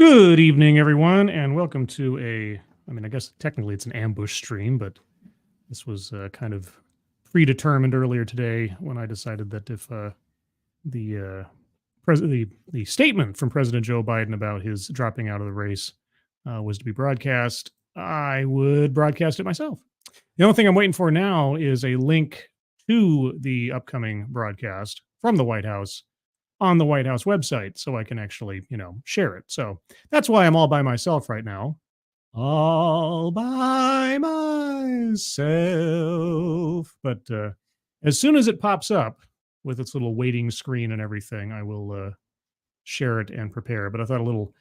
Good evening, everyone, and welcome to I guess technically it's an ambush stream, but this was kind of predetermined earlier today when I decided that if the statement from President Joe Biden about his dropping out of the race was to be broadcast, I would broadcast it myself. The only thing I'm waiting for now is a link to the upcoming broadcast from the White House on the White House website so I can actually, share it. So that's why I'm all by myself right now. All by myself. But as soon as it pops up with its little waiting screen and everything, I will share it and prepare. But I thought a little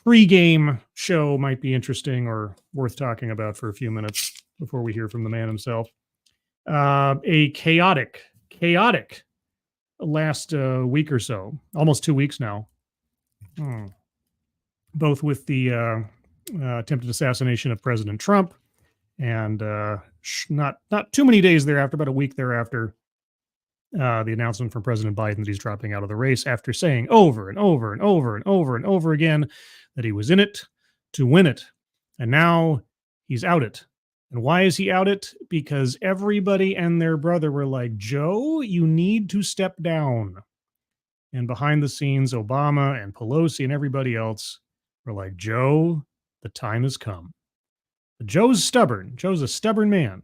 pregame show might be interesting or worth talking about for a few minutes before we hear from the man himself. A chaotic last week or so, almost 2 weeks now, both with the attempted assassination of President Trump and not too many days thereafter, about a week thereafter, the announcement from President Biden that he's dropping out of the race after saying over and over and over and over and over again that he was in it to win it. And now he's out it. And why is he out it? Because everybody and their brother were like, Joe, you need to step down. And behind the scenes, Obama and Pelosi and everybody else were like, Joe, the time has come. But Joe's stubborn. Joe's a stubborn man.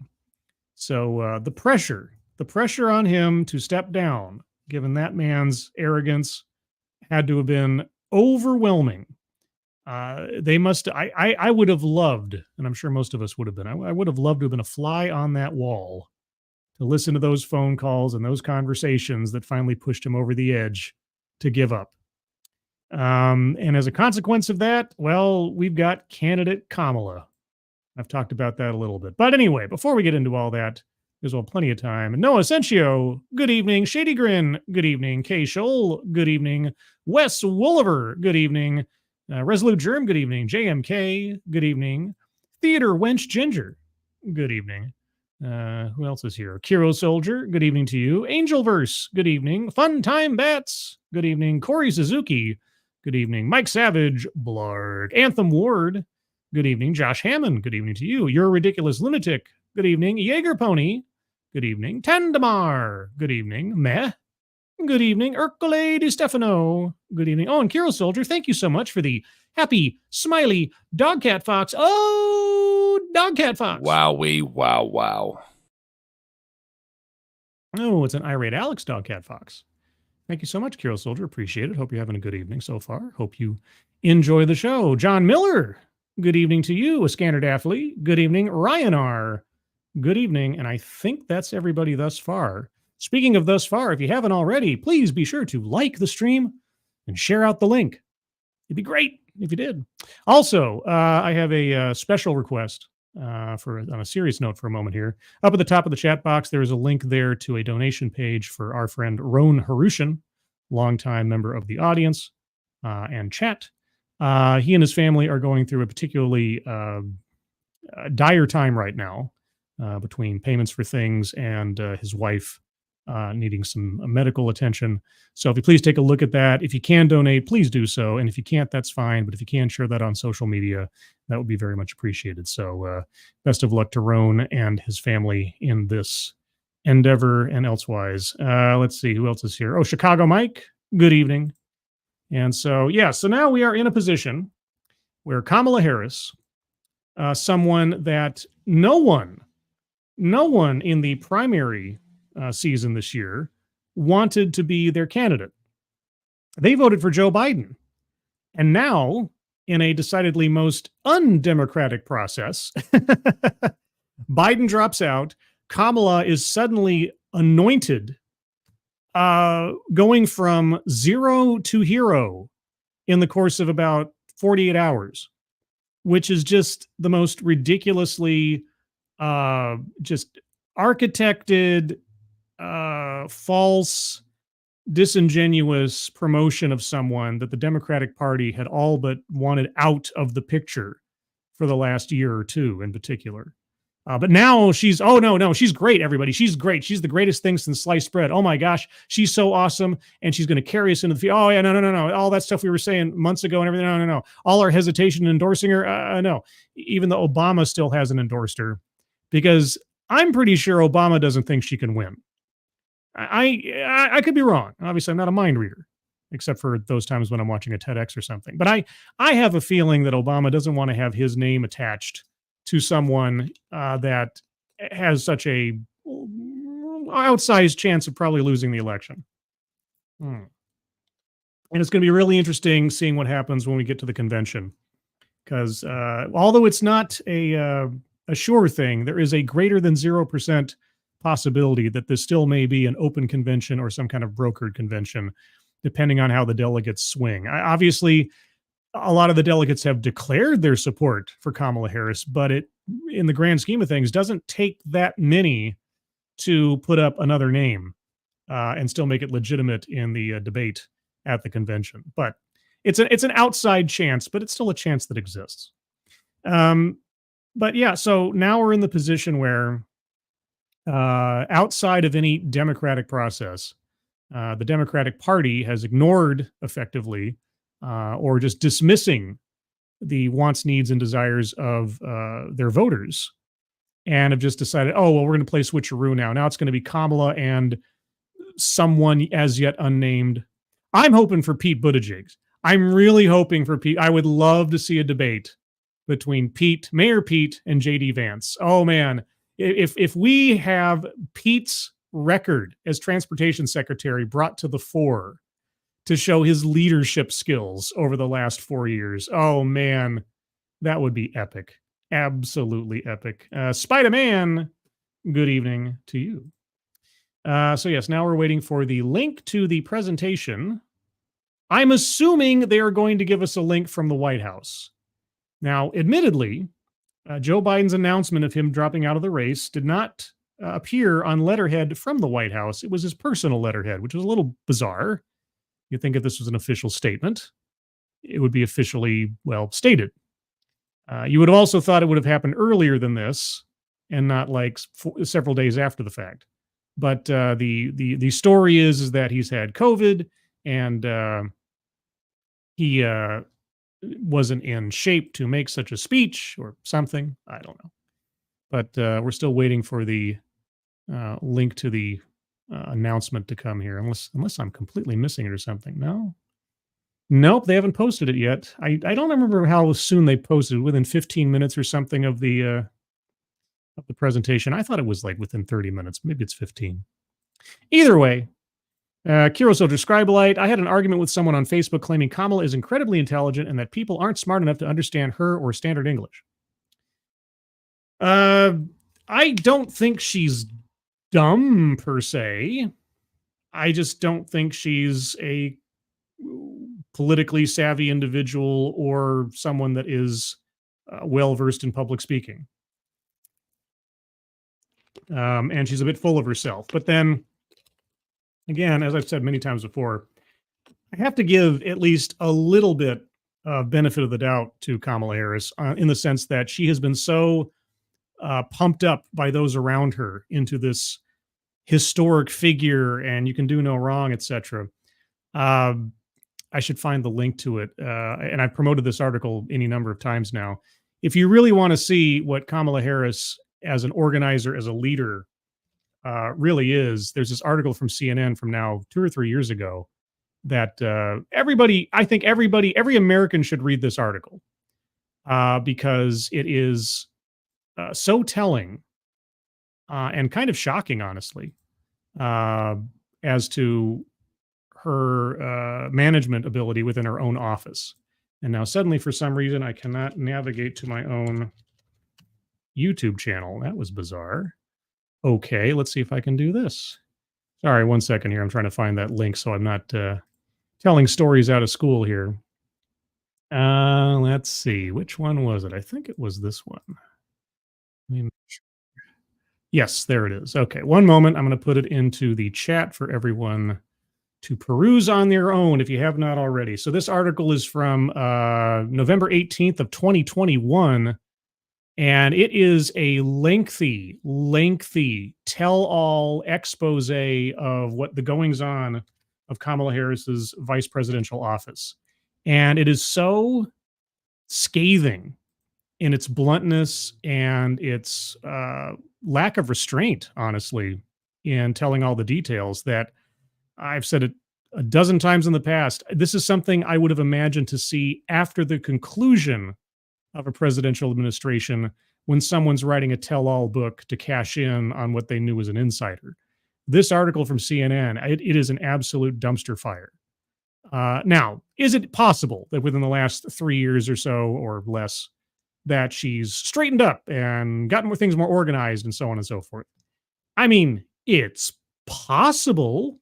So the pressure on him to step down, given that man's arrogance, had to have been overwhelming. I would have loved, and I'm sure most of us would have been, I would have loved to have been a fly on that wall to listen to those phone calls and those conversations that finally pushed him over the edge to give up. And as a consequence of that, well, we've got candidate Kamala. I've talked about that a little bit. But anyway, before we get into all that, there's plenty of time. Noah Asensio, good evening. Shady Grin, good evening. Kay Scholl, good evening. Wes Wolliver, good evening. Resolute Germ, good evening. JMK, good evening. Theater Wench Ginger, good evening. Who else is here? Kiro Soldier, good evening to you. Angelverse, good evening. Fun Time Bats, good evening. Corey Suzuki, good evening. Mike Savage, Blarg. Anthem Ward, good evening. Josh Hammond, good evening to you. You're a Ridiculous Lunatic, good evening. Jaeger Pony, good evening. Tandamar, good evening. Meh, good evening. Ercole Di Stefano, good evening. Oh, and Kiro Soldier, thank you so much for the happy, smiley Dogcat Fox. Oh, Dogcat Fox. Wowee, wow. Oh, it's an irate Alex Dogcat Fox. Thank you so much, Kiro Soldier. Appreciate it. Hope you're having a good evening so far. Hope you enjoy the show. John Miller, good evening to you. A Scannerd Athlete, good evening. Ryan R., good evening. And I think that's everybody thus far. Speaking of thus far, if you haven't already, please be sure to like the stream and share out the link. It'd be great if you did. Also, I have a special request on a serious note for a moment here. Up at the top of the chat box, there is a link there to a donation page for our friend Roan Harushan, longtime member of the audience and chat. He and his family are going through a particularly dire time right now between payments for things and his wife needing some medical attention. So if you please take a look at that. If you can donate, please do so. And if you can't, that's fine. But if you can, share that on social media. That would be very much appreciated. So best of luck to Roan and his family in this endeavor and elsewise. Let's see, who else is here? Oh, Chicago Mike, good evening. And so, so now we are in a position where Kamala Harris, someone that no one in the primary season this year wanted to be their candidate. They voted for Joe Biden. And now, in a decidedly most undemocratic process, Biden drops out. Kamala is suddenly anointed, going from zero to hero in the course of about 48 hours, which is just the most ridiculously just architected, false, disingenuous promotion of someone that the Democratic Party had all but wanted out of the picture for the last year or two in particular. But now she's, oh, no, she's great, everybody. She's great. She's the greatest thing since sliced bread. Oh, my gosh. She's so awesome. And she's going to carry us into the field. Oh, yeah, no. All that stuff we were saying months ago and everything. No. All our hesitation in endorsing her. No. Even though Obama still hasn't endorsed her, because I'm pretty sure Obama doesn't think she can win. I could be wrong. Obviously, I'm not a mind reader, except for those times when I'm watching a TEDx or something. But I have a feeling that Obama doesn't want to have his name attached to someone that has such a outsized chance of probably losing the election. And it's going to be really interesting seeing what happens when we get to the convention. Because although it's not a sure thing, there is a greater than 0% possibility that this still may be an open convention or some kind of brokered convention, depending on how the delegates swing. Obviously, a lot of the delegates have declared their support for Kamala Harris, but it, in the grand scheme of things, doesn't take that many to put up another name and still make it legitimate in the debate at the convention. But it's an outside chance, but it's still a chance that exists. But yeah, so now we're in the position where outside of any democratic process, the Democratic Party has ignored effectively or just dismissing the wants, needs, and desires of their voters, and have just decided, oh, well, we're going to play switcheroo now. Now it's going to be Kamala and someone as yet unnamed. I'm hoping for Pete Buttigieg. I'm really hoping for Pete. I would love to see a debate between Mayor Pete, and J.D. Vance. Oh, man. If we have Pete's record as transportation secretary brought to the fore to show his leadership skills over the last 4 years, oh man, that would be epic. Absolutely epic. Spider-Man, good evening to you. So yes, now we're waiting for the link to the presentation. I'm assuming they are going to give us a link from the White House. Now, admittedly, Joe Biden's announcement of him dropping out of the race did not appear on letterhead from the White House. It was his personal letterhead, which was a little bizarre. You'd think if this was an official statement, it would be officially, well, stated. You would have also thought it would have happened earlier than this and not like several days after the fact. But the story is that he's had COVID and he wasn't in shape to make such a speech or something. I don't know. But we're still waiting for the link to the announcement to come here, unless I'm completely missing it or something. No? Nope, they haven't posted it yet. I don't remember how soon they posted, within 15 minutes or something of the presentation. I thought it was like within 30 minutes. Maybe it's 15. Either way, Kiro Soldier Scribelite, I had an argument with someone on Facebook claiming Kamala is incredibly intelligent and that people aren't smart enough to understand her or standard English. I don't think she's dumb per se. I just don't think she's a politically savvy individual or someone that is well-versed in public speaking. And she's a bit full of herself. But then, again, as I've said many times before, I have to give at least a little bit of benefit of the doubt to Kamala Harris in the sense that she has been so pumped up by those around her into this historic figure and you can do no wrong, etc. I should find the link to it. And I've promoted this article any number of times now. If you really want to see what Kamala Harris as an organizer, as a leader, really is, there's this article from CNN from now 2 or 3 years ago that every American should read this article because it is so telling and kind of shocking, honestly, as to her management ability within her own office. And now suddenly, for some reason, I cannot navigate to my own YouTube channel. That was bizarre. Okay, let's see if I can do this. Sorry, 1 second here. I'm trying to find that link so I'm not telling stories out of school here. Let's see. Which one was it? I think it was this one. Yes, there it is. Okay, 1 moment. I'm going to put it into the chat for everyone to peruse on their own if you have not already. So this article is from November 18th of 2021 And it is a lengthy, lengthy tell-all expose of what the goings-on of Kamala Harris's vice presidential office. And it is so scathing in its bluntness and its lack of restraint, honestly, in telling all the details that I've said it a dozen times in the past. This is something I would have imagined to see after the conclusion of a presidential administration when someone's writing a tell-all book to cash in on what they knew was an insider. This article from CNN, it is an absolute dumpster fire. Now, is it possible that within the last 3 years or so or less, that she's straightened up and gotten things more organized and so on and so forth? I mean, it's possible.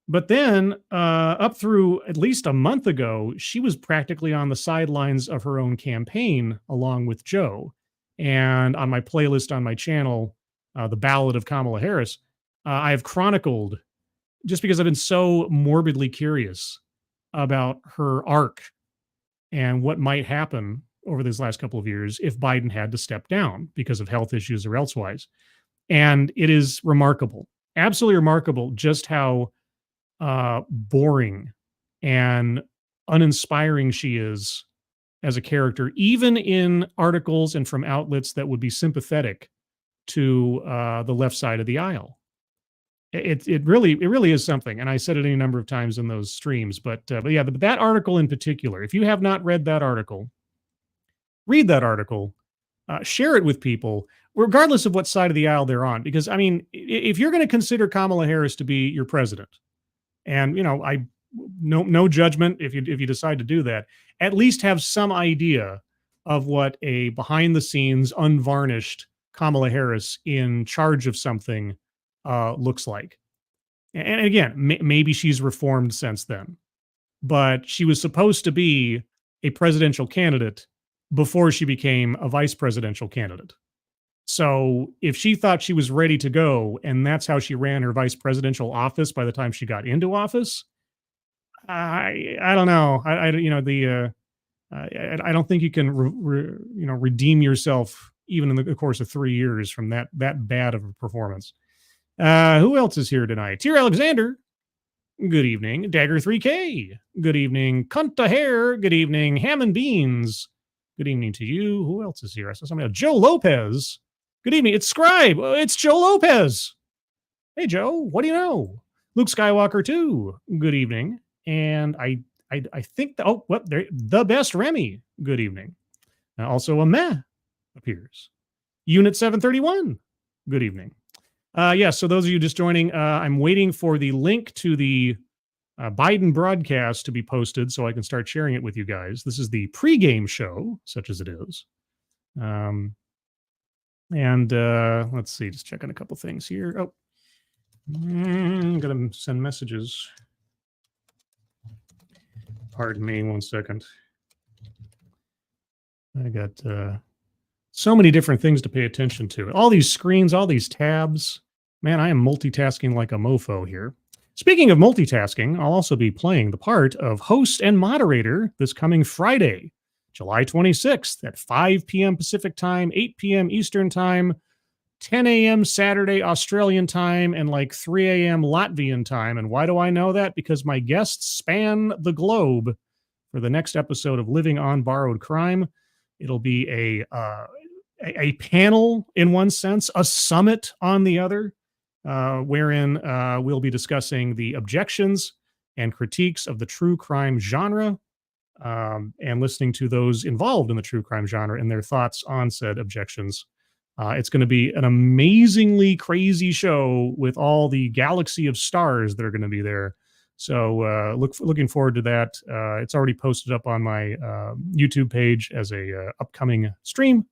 But then, up through at least a month ago, she was practically on the sidelines of her own campaign along with Joe. And on my playlist on my channel, The Ballad of Kamala Harris, I have chronicled, just because I've been so morbidly curious about her arc and what might happen over these last couple of years if Biden had to step down because of health issues or elsewise. And it is remarkable, absolutely remarkable, just how boring and uninspiring she is as a character, even in articles and from outlets that would be sympathetic to the left side of the aisle. It really is something, and I said it any number of times in those streams. But yeah, that article in particular, if you have not read that article, read that article, share it with people, regardless of what side of the aisle they're on. Because I mean, if you're going to consider Kamala Harris to be your president, and I no judgment if you decide to do that, at least have some idea of what a behind the scenes, unvarnished Kamala Harris in charge of something looks like. And again, maybe she's reformed since then, but she was supposed to be a presidential candidate before she became a vice presidential candidate. So if she thought she was ready to go and that's how she ran her vice presidential office by the time she got into office, I don't know. I don't think you can redeem yourself even in the course of 3 years from that bad of a performance. Who else is here tonight? Tier Alexander. Good evening. Dagger 3K. Good evening. Kunta Hair. Good evening. Ham and Beans. Good evening to you. Who else is here? I saw somebody else. Joe Lopez. Good evening. It's Scribe. It's Joe Lopez. Hey, Joe. What do you know? Luke Skywalker, too. Good evening. And I think, the best Remy. Good evening. Also, a meh appears. Unit 731. Good evening. Yes, so those of you just joining, I'm waiting for the link to the Biden broadcast to be posted so I can start sharing it with you guys. This is the pregame show, such as it is. Let's see, just checking a couple things here. Oh, I'm going to send messages. Pardon me 1 second. I got so many different things to pay attention to. All these screens, all these tabs. Man, I am multitasking like a mofo here. Speaking of multitasking, I'll also be playing the part of host and moderator this coming Friday, July 26th at 5 p.m. Pacific time, 8 p.m. Eastern time, 10 a.m. Saturday Australian time, and like 3 a.m. Latvian time. And why do I know that? Because my guests span the globe for the next episode of Living on Borrowed Crime. It'll be a panel in one sense, a summit on the other, wherein we'll be discussing the objections and critiques of the true crime genre, and listening to those involved in the true crime genre and their thoughts on said objections. It's going to be an amazingly crazy show with all the galaxy of stars that are going to be there. So looking forward to that. It's already posted up on my YouTube page as a upcoming stream.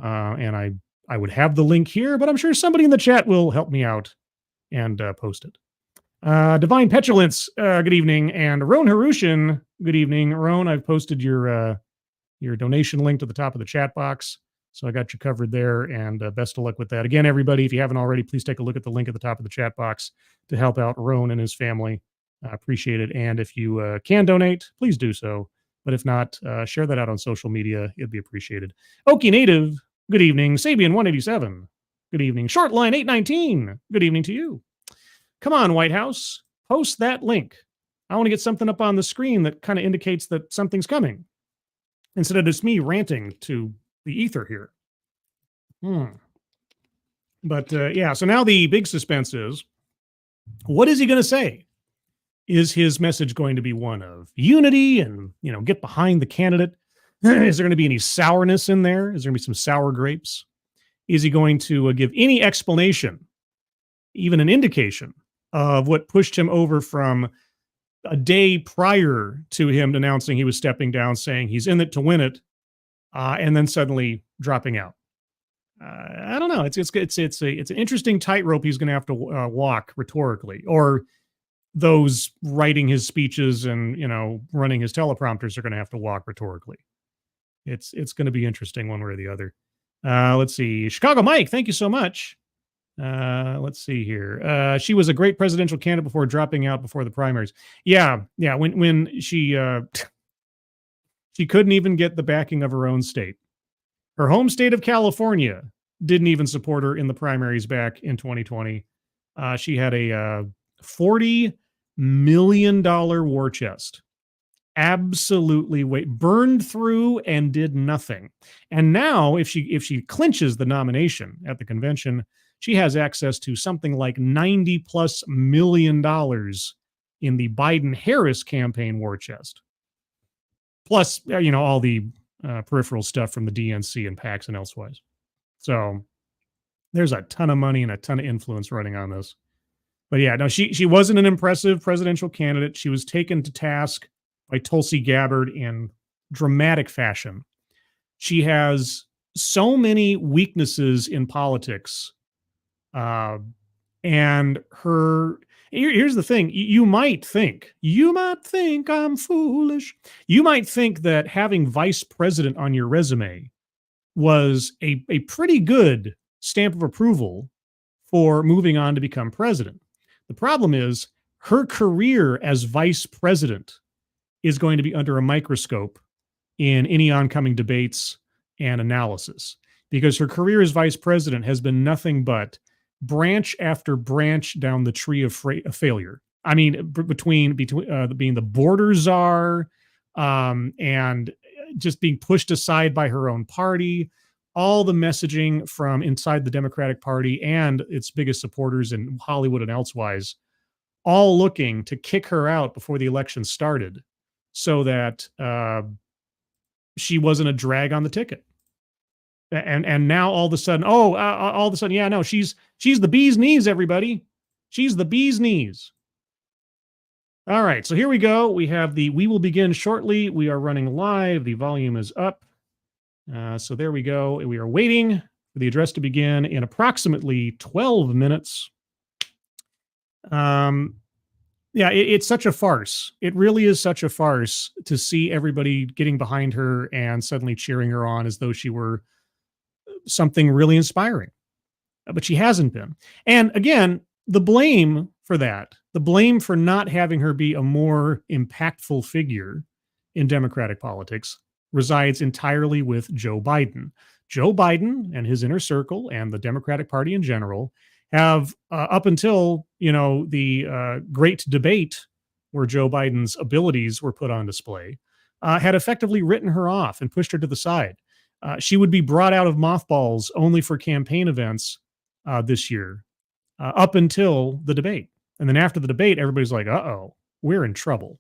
And I would have the link here, but I'm sure somebody in the chat will help me out and post it. Divine Petulance, good evening. And Roan Harushin, good evening. Roan, I've posted your donation link to the top of the chat box. So I got you covered there, and best of luck with that. Again, everybody, if you haven't already, please take a look at the link at the top of the chat box to help out Roan and his family. I appreciate it. And if you can donate, please do so. But if not, share that out on social media. It'd be appreciated. Okie Native, good evening. Sabian 187, good evening. Shortline 819, good evening to you. Come on, White House, post that link. I want to get something up on the screen that kind of indicates that something's coming instead of just me ranting to the ether here. But yeah, so now the big suspense is, what is he going to say? Is his message going to be one of unity and, get behind the candidate? Is there going to be any sourness in there? Is there going to be some sour grapes? Is he going to give any explanation, even an indication of what pushed him over from a day prior to him announcing he was stepping down, saying he's in it to win it, and then suddenly dropping out? I don't know. It's an interesting tightrope he's going to have to walk rhetorically, or those writing his speeches and running his teleprompters are going to have to walk rhetorically. It's going to be interesting one way or the other. Let's see. Chicago Mike, thank you so much. Let's see here. She was a great presidential candidate before dropping out before the primaries. Yeah. When she couldn't even get the backing of her own state. Her home state of California didn't even support her in the primaries back in 2020. She had a $40 million war chest. Absolutely burned through and did nothing. And now if she clinches the nomination at the convention, she has access to something like $90+ million in the Biden-Harris campaign war chest. Plus, all the peripheral stuff from the DNC and PACs and elsewise. So there's a ton of money and a ton of influence running on this. But yeah, no, she wasn't an impressive presidential candidate. She was taken to task by Tulsi Gabbard in dramatic fashion. She has so many weaknesses in politics. And here's the thing. You might think I'm foolish. You might think that having vice president on your resume was a pretty good stamp of approval for moving on to become president. The problem is her career as vice president is going to be under a microscope in any oncoming debates and analysis, because her career as vice president has been nothing but branch after branch down the tree of failure. I mean, between being the border czar and just being pushed aside by her own party, all the messaging from inside the Democratic Party and its biggest supporters in Hollywood and elsewise, all looking to kick her out before the election started so that she wasn't a drag on the ticket. And now all of a sudden, yeah, no, she's the bee's knees, everybody. She's the bee's knees. All right, so here we go. We will begin shortly. We are running live. The volume is up. So there we go. We are waiting for the address to begin in approximately 12 minutes. Yeah, it's such a farce. It really is such a farce to see everybody getting behind her and suddenly cheering her on as though she were something really inspiring. But she hasn't been. And again, the blame for that, the blame for not having her be a more impactful figure in Democratic politics resides entirely with Joe Biden. Joe Biden and his inner circle and the Democratic Party in general have, up until, the great debate where Joe Biden's abilities were put on display, had effectively written her off and pushed her to the side. She would be brought out of mothballs only for campaign events this year, up until the debate. And then after the debate, everybody's like, uh-oh, we're in trouble.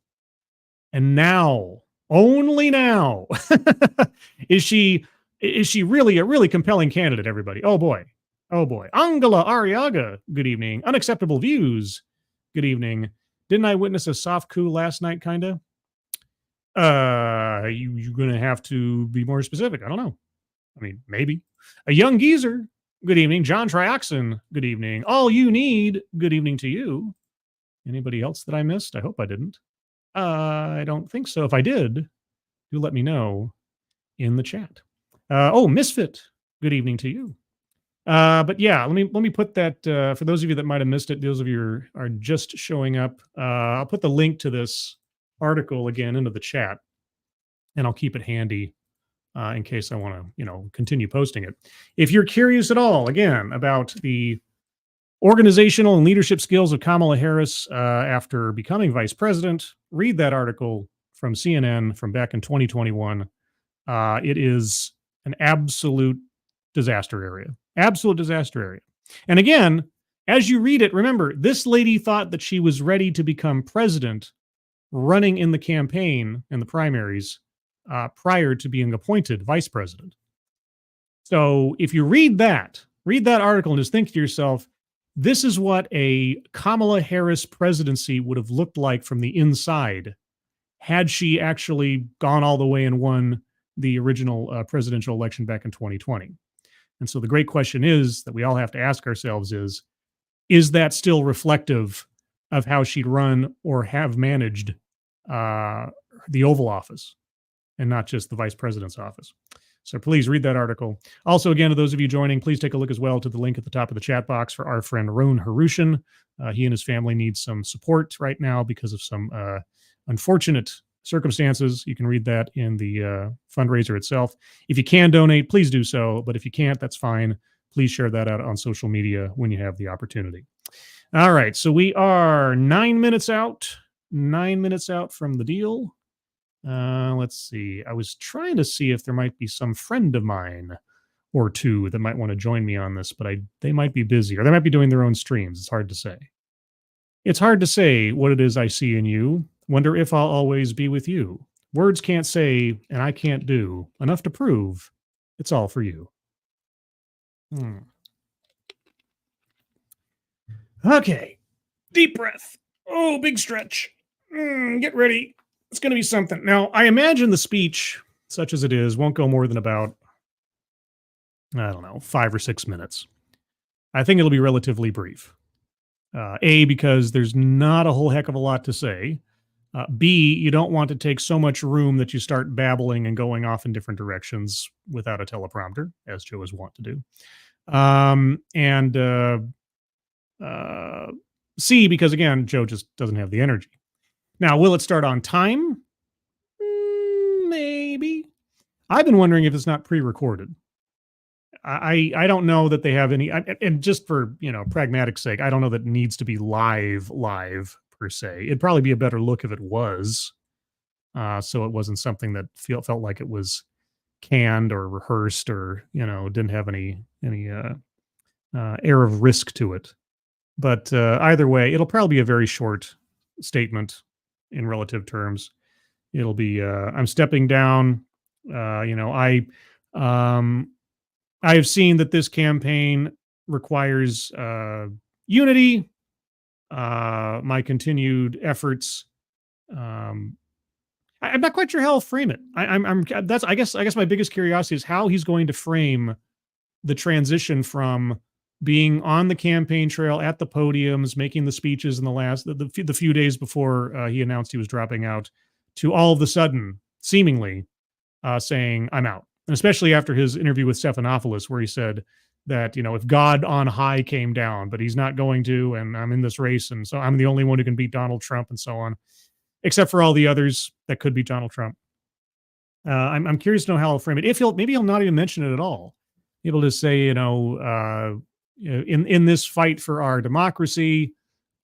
And now, only now, is she really a really compelling candidate, everybody? Oh boy. Angela Arriaga, good evening. Unacceptable Views, good evening. Didn't I witness a soft coup last night, kinda? You're gonna have to be more specific. I don't know. I mean, maybe. A Young Geezer, good evening. John Trioxin, good evening. All You Need, good evening to you. Anybody else that I missed? I hope I didn't. I don't think so. If I did, do let me know in the chat. Misfit, good evening to you. But yeah, let me put that, for those of you that might have missed it, those of you are just showing up, I'll put the link to this article again into the chat. and I'll keep it handy in case I want to, continue posting it. If you're curious at all, again, about the organizational and leadership skills of Kamala Harris after becoming vice president, read that article from CNN from back in 2021. It is an absolute disaster area. Absolute disaster area. And again, as you read it, remember, this lady thought that she was ready to become president running in the campaign and the primaries prior to being appointed vice president. So if you read that article and just think to yourself, this is what a Kamala Harris presidency would have looked like from the inside had she actually gone all the way and won the original presidential election back in 2020. And so the great question is that we all have to ask ourselves is that still reflective of how she'd run or have managed the Oval Office and not just the vice president's office? So please read that article. Also, again, to those of you joining, please take a look as well to the link at the top of the chat box for our friend Roan Harushan. He and his family need some support right now because of some unfortunate circumstances. You can read that in the fundraiser itself. If you can donate, please do so. But if you can't, that's fine. Please share that out on social media when you have the opportunity. All right. So we are 9 minutes out. 9 minutes out from the deal. Let's see. I was trying to see if there might be some friend of mine or two that might want to join me on this, but they might be busy or they might be doing their own streams. It's hard to say. It's hard to say what it is I see in you. Wonder if I'll always be with you. Words can't say, and I can't do enough to prove it's all for you. Okay. Deep breath. Oh, big stretch. Get ready. It's going to be something. Now, I imagine the speech, such as it is, won't go more than about, 5 or 6 minutes. I think it'll be relatively brief. A, because there's not a whole heck of a lot to say. B, you don't want to take so much room that you start babbling and going off in different directions without a teleprompter, as Joe is wont to do. C, because again, Joe just doesn't have the energy. Now, will it start on time? Maybe. I've been wondering if it's not pre-recorded. I don't know that they have any, and just for, pragmatic sake, I don't know that it needs to be live per se. It'd probably be a better look if it was, so it wasn't something that felt like it was canned or rehearsed or, didn't have any air of risk to it. But either way, it'll probably be a very short statement in relative terms. It'll be, I'm stepping down. I have seen that this campaign requires unity. My continued efforts. I'm not quite sure how I'll frame it. I guess my biggest curiosity is how he's going to frame the transition from being on the campaign trail at the podiums, making the speeches in the few days before he announced he was dropping out, to all of a sudden, seemingly, saying, I'm out. And especially after his interview with Stephanopoulos, where he said that, if God on high came down, but he's not going to, and I'm in this race, and so I'm the only one who can beat Donald Trump, and so on, except for all the others that could beat Donald Trump. I'm curious to know how he'll frame it. Maybe he'll not even mention it at all. He'll just say, in this fight for our democracy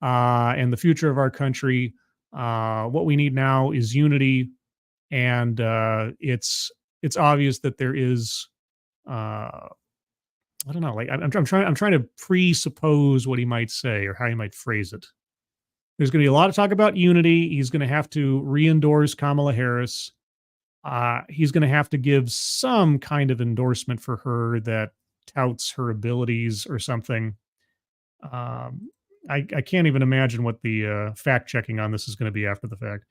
and the future of our country, what we need now is unity, and it's obvious that there is, I don't know, like I'm trying to presuppose what he might say or how he might phrase it. There's going to be a lot of talk about unity. He's going to have to re-endorse Kamala Harris. He's going to have to give some kind of endorsement for her that touts her abilities or something. I can't even imagine what the fact checking on this is going to be after the fact.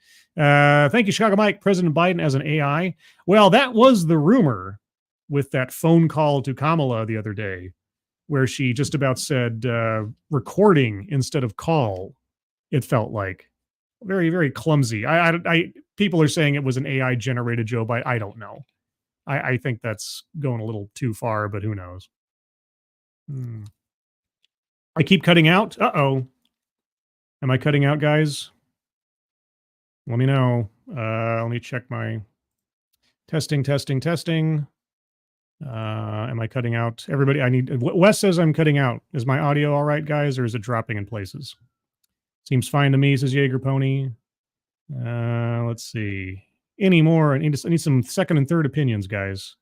Thank you, Chicago Mike. President Biden as an AI. Well, that was the rumor with that phone call to Kamala the other day, where she just about said recording instead of call. It felt like very, very clumsy. People are saying it was an AI generated Joe Biden. I don't know. I think that's going a little too far, but who knows? I keep cutting out. Uh-oh. Am I cutting out, guys? Let me know. Let me check my Testing, testing, testing. Am I cutting out? Everybody, Wes says I'm cutting out. Is my audio all right, guys, or is it dropping in places? Seems fine to me, says Jaeger Pony. Let's see. Any more? I need some second and third opinions, guys.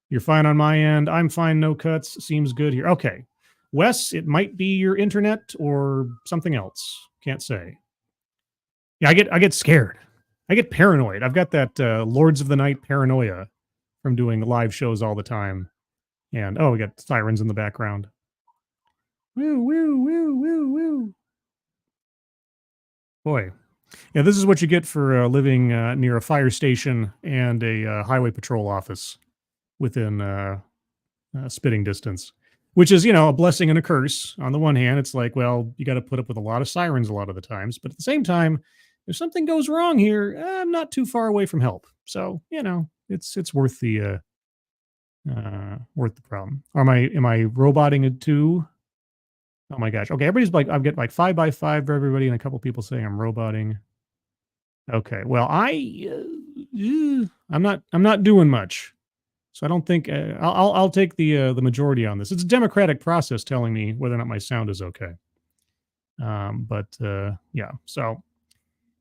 You're fine on my end. I'm fine. No cuts. Seems good here. Okay. Wes, it might be your internet or something else. Can't say. Yeah, I get scared. I get paranoid. I've got that Lords of the Night paranoia from doing live shows all the time. And we got sirens in the background. Woo, woo, woo, woo, woo. Boy. Yeah, this is what you get for living near a fire station and a highway patrol office within spitting distance, which is, a blessing and a curse. On the one hand, it's like, well, you got to put up with a lot of sirens a lot of the times. But at the same time, if something goes wrong here, I'm not too far away from help. So, it's worth the problem. Am I roboting it too? Oh my gosh. Okay, everybody's like, I've got like 5 by 5 for everybody, and a couple people saying I'm roboting. Okay, well, I'm not doing much, so I don't think I'll take the majority on this. It's a democratic process telling me whether or not my sound is okay. Yeah. So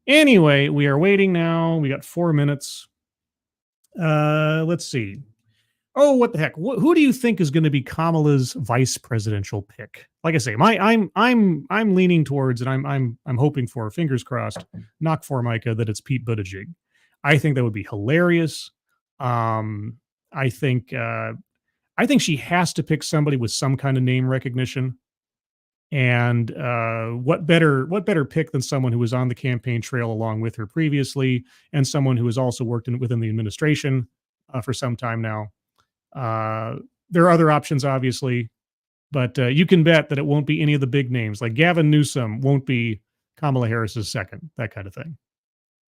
anyway, we are waiting now. We got 4 minutes. Let's see. Oh, what the heck? Who do you think is going to be Kamala's vice presidential pick? Like I say, I'm leaning towards, and I'm hoping for, fingers crossed, knock for Micah, that it's Pete Buttigieg. I think that would be hilarious. I think she has to pick somebody with some kind of name recognition. And what better pick than someone who was on the campaign trail along with her previously, and someone who has also worked within the administration for some time now. There are other options, obviously, but you can bet that it won't be any of the big names. Like Gavin Newsom won't be Kamala Harris's second, that kind of thing.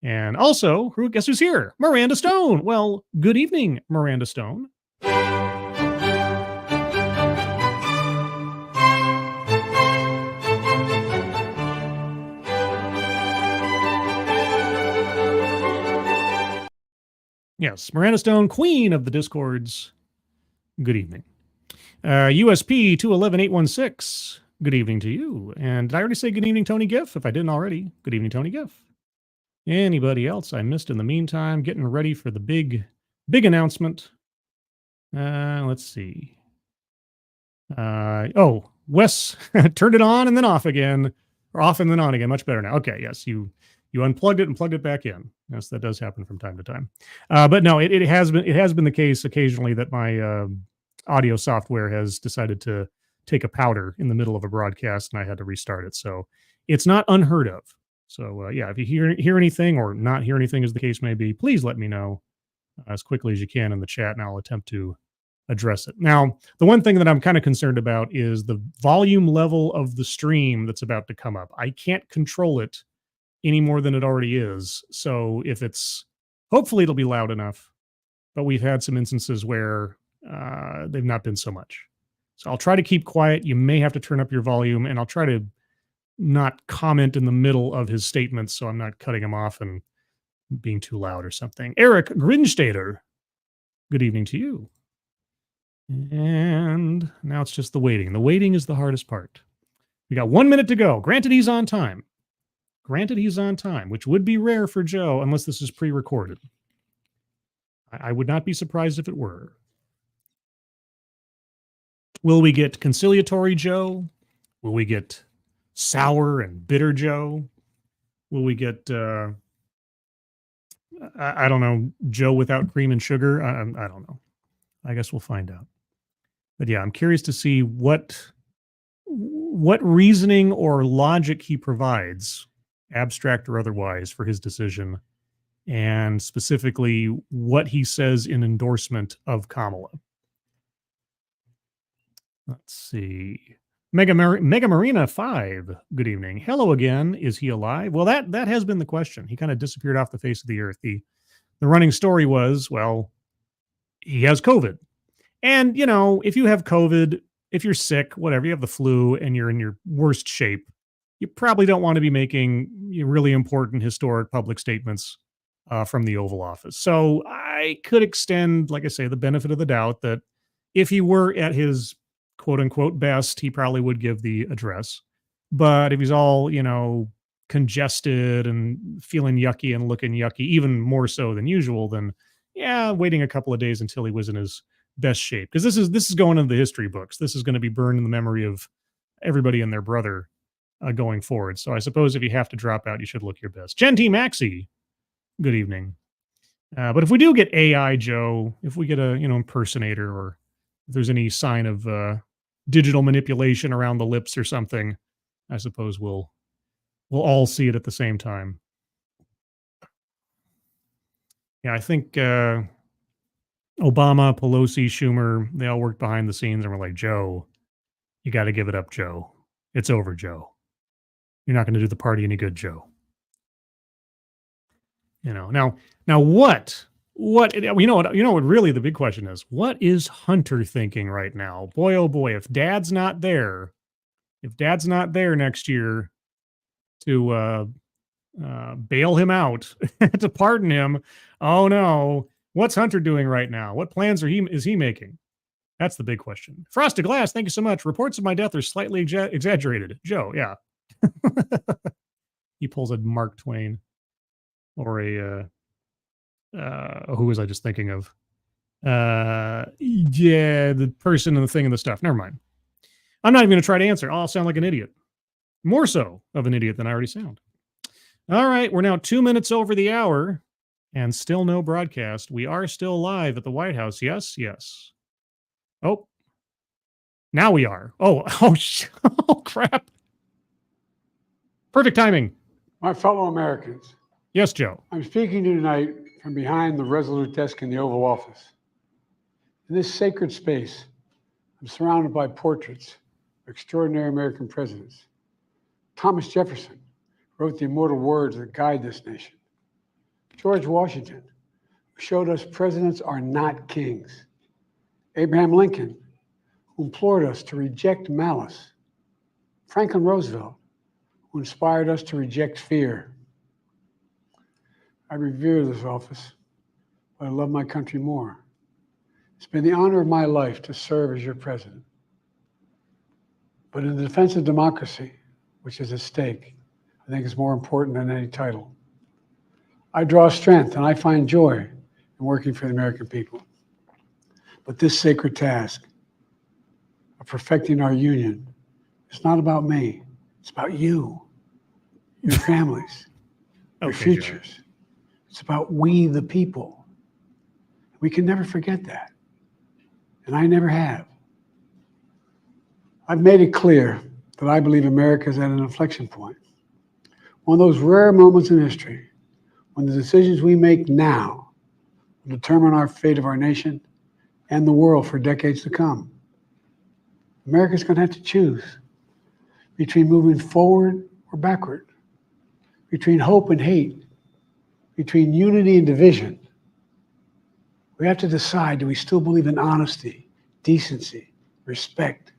And also, guess who's here? Miranda Stone. Well, good evening, Miranda Stone. Yes, Miranda Stone, queen of the Discords. Good evening. USP 211816. Good evening to you. And did I already say good evening, Tony Giff? If I didn't already, good evening, Tony Giff. Anybody else I missed in the meantime? Getting ready for the big announcement. Let's see. Wes turned it on and then off again, or off and then on again. Much better now. Okay, yes, you unplugged it and plugged it back in. Yes, that does happen from time to time. But no, it has been the case occasionally that my audio software has decided to take a powder in the middle of a broadcast, and I had to restart it. So it's not unheard of. So yeah, if you hear anything or not hear anything, as the case may be, please let me know as quickly as you can in the chat, and I'll attempt to address it. Now, the one thing that I'm kind of concerned about is the volume level of the stream that's about to come up. I can't control it any more than it already is. So hopefully it'll be loud enough, but we've had some instances where they've not been so much. So I'll try to keep quiet. You may have to turn up your volume, and I'll try to not comment in the middle of his statements so I'm not cutting him off and being too loud or something. Eric Grinstater, good evening to you. And now it's just the waiting. The waiting is the hardest part. We got 1 minute to go. Granted, he's on time. Which would be rare for Joe unless this is pre-recorded. I would not be surprised if it were. Will we get conciliatory Joe? Will we get sour and bitter Joe? Will we get, I don't know, Joe without cream and sugar? I don't know. I guess we'll find out. But yeah, I'm curious to see what reasoning or logic he provides, abstract or otherwise, for his decision, and specifically what he says in endorsement of Kamala. Let's see. Mega Marina 5, good evening. Hello again. Is he alive? Well, that has been the question. He kind of disappeared off the face of the earth. The running story was, well, he has COVID. And, if you have COVID, if you're sick, whatever, you have the flu and you're in your worst shape, you probably don't want to be making really important, historic public statements from the Oval Office. So I could extend, like I say, the benefit of the doubt that if he were at his quote unquote best, he probably would give the address. But if he's all, congested and feeling yucky and looking yucky, even more so than usual, then yeah, waiting a couple of days until he was in his best shape. Because this is going into the history books. This is going to be burned in the memory of everybody and their brother going forward. So I suppose if you have to drop out, you should look your best. Gen T Maxi, good evening. But if we do get AI Joe, if we get a impersonator, or if there's any sign of digital manipulation around the lips or something, I suppose we'll all see it at the same time. Yeah, I think Obama, Pelosi, Schumer, they all worked behind the scenes and were like, Joe, you got to give it up, Joe. It's over, Joe. You're not going to do the party any good, Joe. Now what what really the big question is, what is Hunter thinking right now? Boy, oh boy, if dad's not there next year to bail him out, to pardon him, oh no, what's Hunter doing right now? What plans is he making? That's the big question. Frosted Glass, thank you so much. Reports of my death are slightly exaggerated. Joe, yeah. He pulls a Mark Twain. Or who was I just thinking of? Yeah, the person and the thing and the stuff. Never mind. I'm not even going to try to answer. I'll sound like an idiot. More so of an idiot than I already sound. All right, we're now 2 minutes over the hour and still no broadcast. We are still live at the White House. Yes, yes. Oh, now we are. Oh, oh crap. Perfect timing. My fellow Americans. Yes, Joe. I'm speaking to you tonight from behind the resolute desk in the Oval Office. In this sacred space, I'm surrounded by portraits of extraordinary American presidents. Thomas Jefferson wrote the immortal words that guide this nation. George Washington, who showed us presidents are not kings. Abraham Lincoln, who implored us to reject malice. Franklin Roosevelt, who inspired us to reject fear. I revere this office, but I love my country more. It's been the honor of my life to serve as your president. But in the defense of democracy, which is at stake, I think is more important than any title. I draw strength and I find joy in working for the American people. But this sacred task of perfecting our union is not about me. It's about you, your families, your futures. Joe. It's about we, the people. We can never forget that. And I never have. I've made it clear that I believe America is at an inflection point. One of those rare moments in history when the decisions we make now will determine our fate of our nation and the world for decades to come. America's going to have to choose between moving forward or backward, between hope and hate, between unity and division. We have to decide, do we still believe in honesty, decency, respect,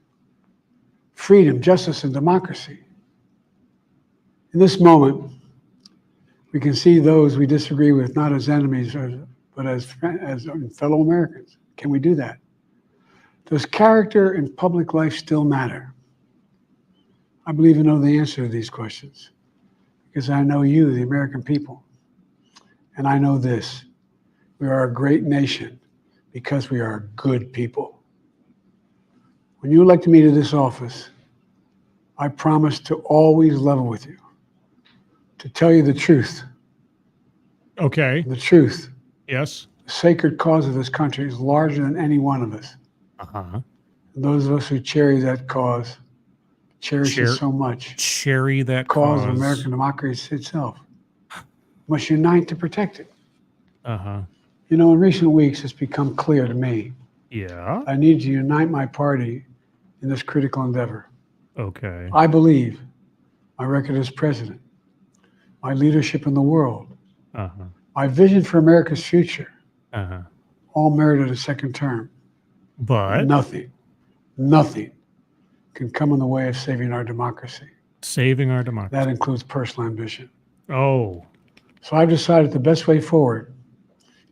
freedom, justice, and democracy? In this moment, we can see those we disagree with not as enemies, but as fellow Americans. Can we do that? Does character in public life still matter? I believe I know the answer to these questions because I know you, the American people. And I know this, we are a great nation because we are good people. When you elected me to this office, I promised to always level with you, to tell you the truth. Okay. The truth. Yes. The sacred cause of this country is larger than any one of us. Uh-huh. And those of us who cherish that cause, cherish it so much. Cherry that cause of American democracy itself. Must unite to protect it. Uh-huh. You know, in recent weeks, it's become clear to me. Yeah. I need to unite my party in this critical endeavor. Okay. I believe my record as president, my leadership in the world, my vision for America's future, all merited a second term. But nothing can come in the way of saving our democracy. Saving our democracy. That includes personal ambition. Oh. So I've decided the best way forward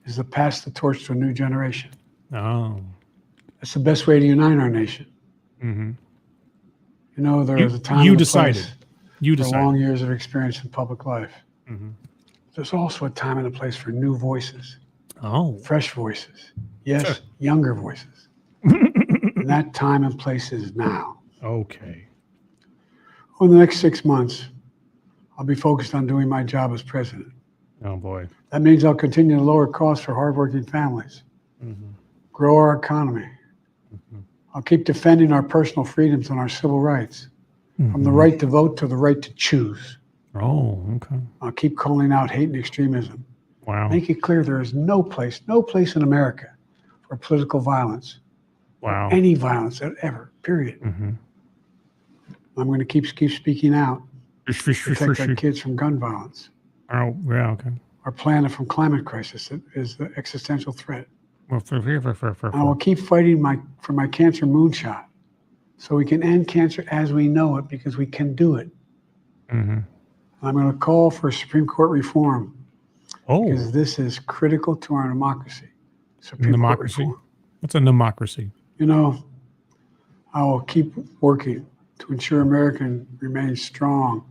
is to pass the torch to a new generation. Oh. That's the best way to unite our nation. Mm-hmm. You know, there is a time You and a decided. place You for decided. long years of experience in public life. Mm-hmm. There's also a time and a place for new voices, Oh. fresh voices. Yes, Sure. younger voices. And that time and place is now. Okay. Over the next 6 months, I'll be focused on doing my job as president. Oh, boy. That means I'll continue to lower costs for hardworking families, Mm-hmm. grow our economy. Mm-hmm. I'll keep defending our personal freedoms and our civil rights, from the right to vote to the right to choose. Oh, okay. I'll keep calling out hate and extremism. Wow. Make it clear there is no place in America for political violence, Wow. or any violence ever, period. Mm-hmm. I'm going to keep speaking out, protect our kids from gun violence. Oh, yeah, okay. Our planet from climate crisis is the existential threat. Well, And I will keep fighting for my cancer moonshot so we can end cancer as we know it, because we can do it. Mm-hmm. I'm going to call for Supreme Court reform, Oh, because this is critical to our democracy. Supreme democracy. Court reform. What's a democracy? You know, I will keep working to ensure America remains strong,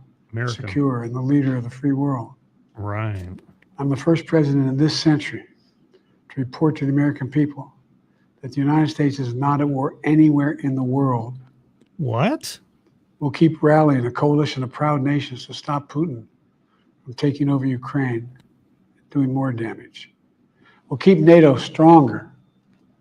secure, and the leader of the free world. Right. I'm the first president in this century to report to the American people that the United States is not at war anywhere in the world. What? We'll keep rallying a coalition of proud nations to stop Putin from taking over Ukraine, doing more damage. We'll keep NATO stronger,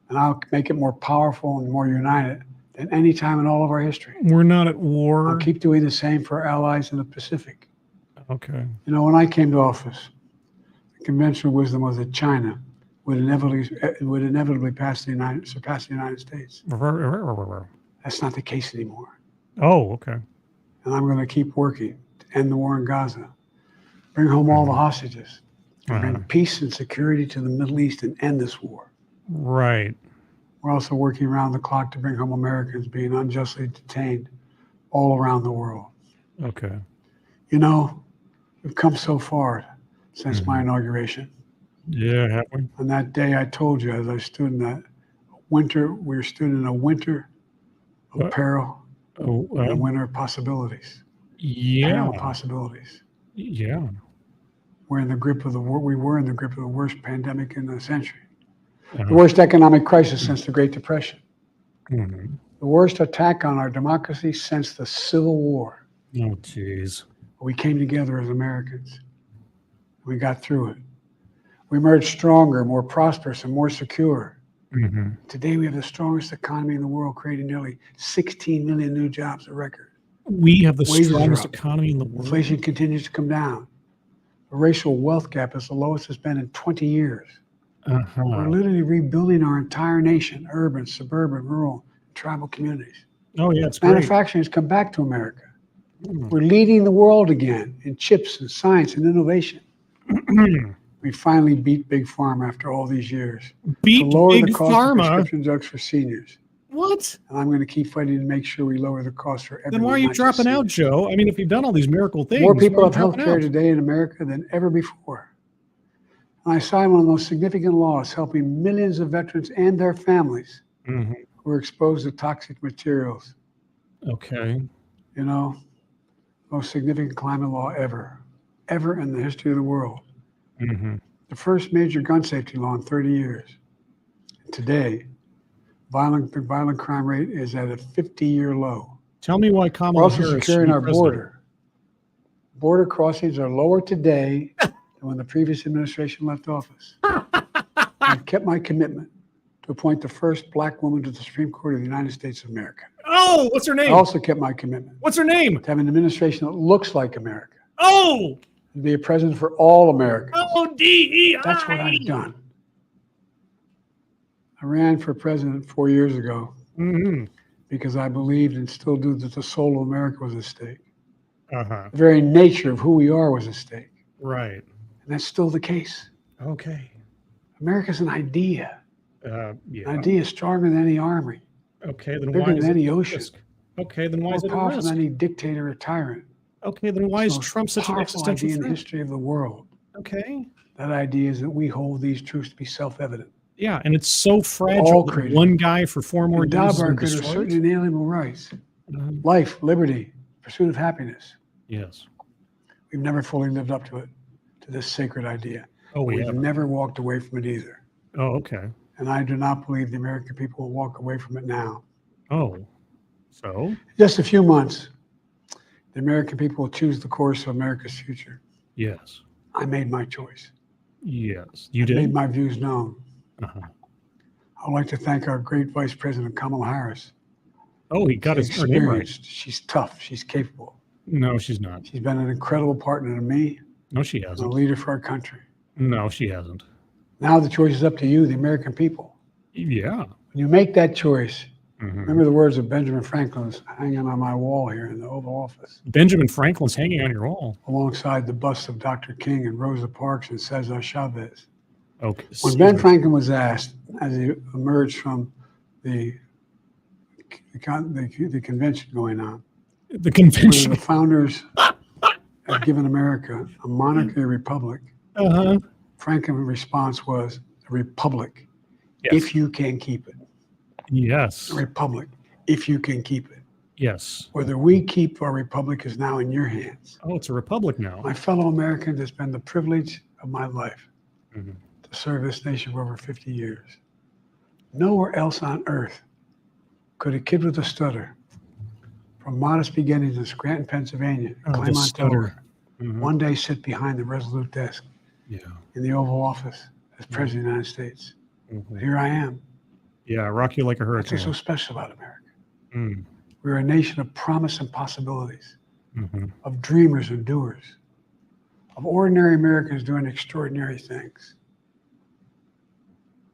and I'll make it more powerful and more united than any time in all of our history. We're not at war. I'll keep doing the same for our allies in the Pacific. Okay. You know, when I came to office, the conventional wisdom was that China would inevitably surpass the United States. That's not the case anymore. Oh, okay. And I'm going to keep working to end the war in Gaza, bring home all the hostages, and bring peace and security to the Middle East and end this war. Right. We're also working around the clock to bring home Americans being unjustly detained all around the world. Okay. You know, we've come so far since my inauguration. Yeah, have we? On that day, I told you, as I stood in that winter, we stood in a winter of peril, and a winter of possibilities. Yeah. Peril of possibilities. Yeah. We were in the grip of the worst pandemic in the century, the worst economic crisis since the Great Depression, Mm-hmm. the worst attack on our democracy since the Civil War. Oh, jeez. We came together as Americans. We got through it. We emerged stronger, more prosperous, and more secure. Mm-hmm. Today, we have the strongest economy in the world, creating nearly 16 million new jobs, a record. We have the Wages are strongest up. economy in the world. Inflation continues to come down. The racial wealth gap is the lowest it's been in 20 years. We're literally rebuilding our entire nation, urban, suburban, rural, and tribal communities. Oh, yeah, it's great. Manufacturing has come back to America. We're leading the world again in chips and science and innovation. We finally beat Big Pharma after all these years. Beat to lower Big the cost Pharma? of prescription drugs for seniors. What? And I'm going to keep fighting to make sure we lower the cost for everyone. Then why are you not just dropping out, seniors. Joe? I mean, if you've done all these miracle things, More people why have are you health dropping care out? today in America than ever before. And I signed one of the most significant laws helping millions of veterans and their families Mhm. who are exposed to toxic materials. Okay. You know, most significant climate law ever in the history of the world. Mm-hmm. The first major gun safety law in 30 years. And today, the violent crime rate is at a 50-year low. Tell me why We're Kamala also Harris should securing be our president. border. Border crossings are lower today than when the previous administration left office. I've kept my commitment to appoint the first black woman to the Supreme Court of the United States of America. Oh, what's her I name? also kept my commitment What's her name? to have an administration that looks like America, Oh, to be a president for all Americans. DEI. That's what I've done. I ran for president 4 years ago Mm-hmm. because I believed and still do that the soul of America was at stake. Uh-huh. The very nature of who we are was at stake. Right. And that's still the case. Okay. America's an idea. Yeah. An idea stronger than any army, Okay, then why bigger is than it any at ocean, risk? Okay, then why more is it at powerful risk? than any dictator or tyrant. Okay, then why It's is the most Trump such an powerful existential idea in the threat? history of the world. Okay. That idea is that we hold these truths to be self-evident. Yeah, and it's so fragile All that created. one guy for 4 more years is Endowed by our going to Creator destroy certain it? inalienable rights, Mhm. life, liberty, pursuit of happiness. Yes. We've never fully lived up to it, to this sacred idea. Oh, we We've haven't. never walked away from it either. Oh, okay. And I do not believe the American people will walk away from it now. Oh, so? In just a few months, the American people will choose the course of America's future. Yes. I made my choice. Yes. You I made did? my views known. Uh-huh. I'd like to thank our great Vice President Kamala Harris. Oh, he got She's her name right. experienced. She's tough. She's capable. No, she's not. She's been an incredible partner to me No, she and a hasn't. leader for our country. No, she hasn't. Now the choice is up to you, the American people. Yeah. When you make that choice, Mhm. remember the words of Benjamin Franklin hanging on my wall here in the Oval Office, Benjamin Franklin's hanging on your wall. alongside the busts of Dr. King and Rosa Parks and Cesar Chavez. Okay. When Ben Franklin was asked, as he emerged from the convention going on, The whether convention. the founders had given America a monarchy or republic, Uh-huh. Franklin's response was a republic, Yes. if you can keep it. Yes. A republic, if you can keep it. Yes. Whether we keep our republic is now in your hands. Oh, it's a republic now. My fellow Americans, it's been the privilege of my life Mhm. to serve this nation for over 50 years. Nowhere else on earth could a kid with a stutter from modest beginnings in Scranton, Pennsylvania, Oh, the climb on stutter. telephone, Mhm. one day sit behind the resolute desk Yeah. in the Oval Office as President of the United States. Mhm. Here I am. Yeah, rock you like a That's what's so hurricane. special about America. Mm. We're a nation of promise and possibilities, Mhm. of dreamers and doers, of ordinary Americans doing extraordinary things.